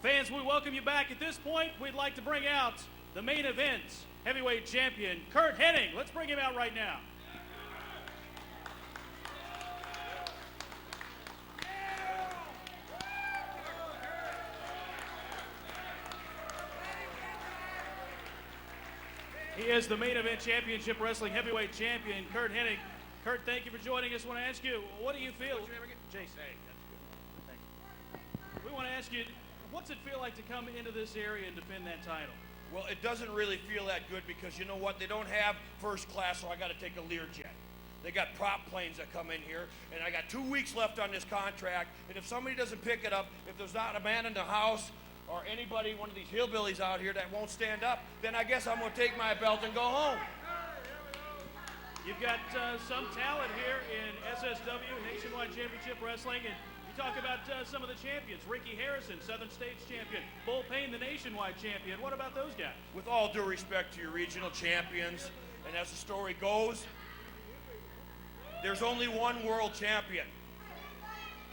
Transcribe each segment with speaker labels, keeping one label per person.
Speaker 1: Fans, we welcome you back. At this point, we'd like to bring out the main event heavyweight champion, Curt Hennig. Let's bring him out right now. He is the main event championship wrestling heavyweight champion, Curt Hennig. Curt, thank you for joining us. I want to ask you, what do you feel? Jason. Hey, that's good. Thank you. We want to ask you, what's it feel like to come into this area and defend that title?
Speaker 2: Well, it doesn't really feel that good because you know what? They don't have first class, so I got to take a Learjet. They got prop planes that come in here, and I got 2 weeks left on this contract, and if somebody doesn't pick it up, if there's not a man in the house or anybody, one of these hillbillies out here that won't stand up, then I guess I'm going to take my belt and go home.
Speaker 1: You've got some talent here in S.S.W, Nationwide Championship Wrestling, and you talk about some of the champions. Ricky Harrison, Southern States champion. Bull Payne, the Nationwide champion. What about those guys?
Speaker 2: With all due respect to your regional champions, and as the story goes, there's only one world champion.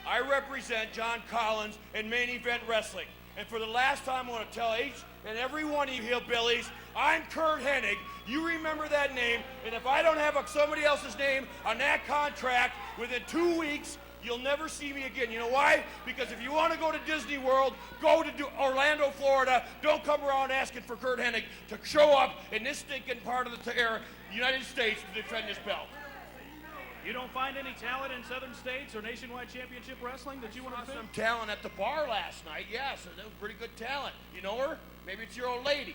Speaker 2: I represent John Collins in main event wrestling. And for the last time, I want to tell each and every one of you hillbillies, I'm Curt Hennig. You remember that name, and if I don't have somebody else's name on that contract within 2 weeks, you'll never see me again. You know why? Because if you want to go to Disney World, go to Orlando, Florida. Don't come around asking for Curt Hennig to show up in this stinking part of the United States to defend this belt.
Speaker 1: You don't find any talent in Southern States or Nationwide Championship Wrestling that you want to defend?
Speaker 2: Some talent at the bar last night, yes. That was pretty good talent. You know her? Maybe it's your old lady.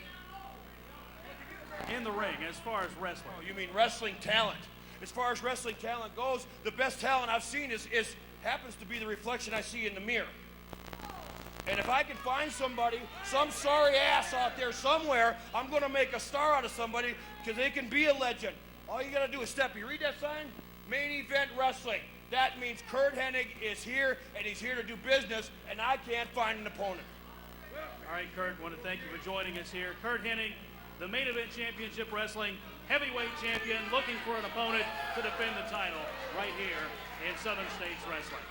Speaker 1: In the ring, as far as wrestling.
Speaker 2: Oh, you mean wrestling talent. As far as wrestling talent goes, the best talent I've seen happens to be the reflection I see in the mirror. And if I can find somebody, some sorry ass out there somewhere, I'm going to make a star out of somebody because they can be a legend. All you got to do is step. You read that sign? Main event wrestling. That means Curt Hennig is here, and he's here to do business, and I can't find an opponent.
Speaker 1: All right, Curt, I want to thank you for joining us here. Curt Hennig, the main event championship wrestling heavyweight champion, looking for an opponent to defend the title right here in Southern States Wrestling.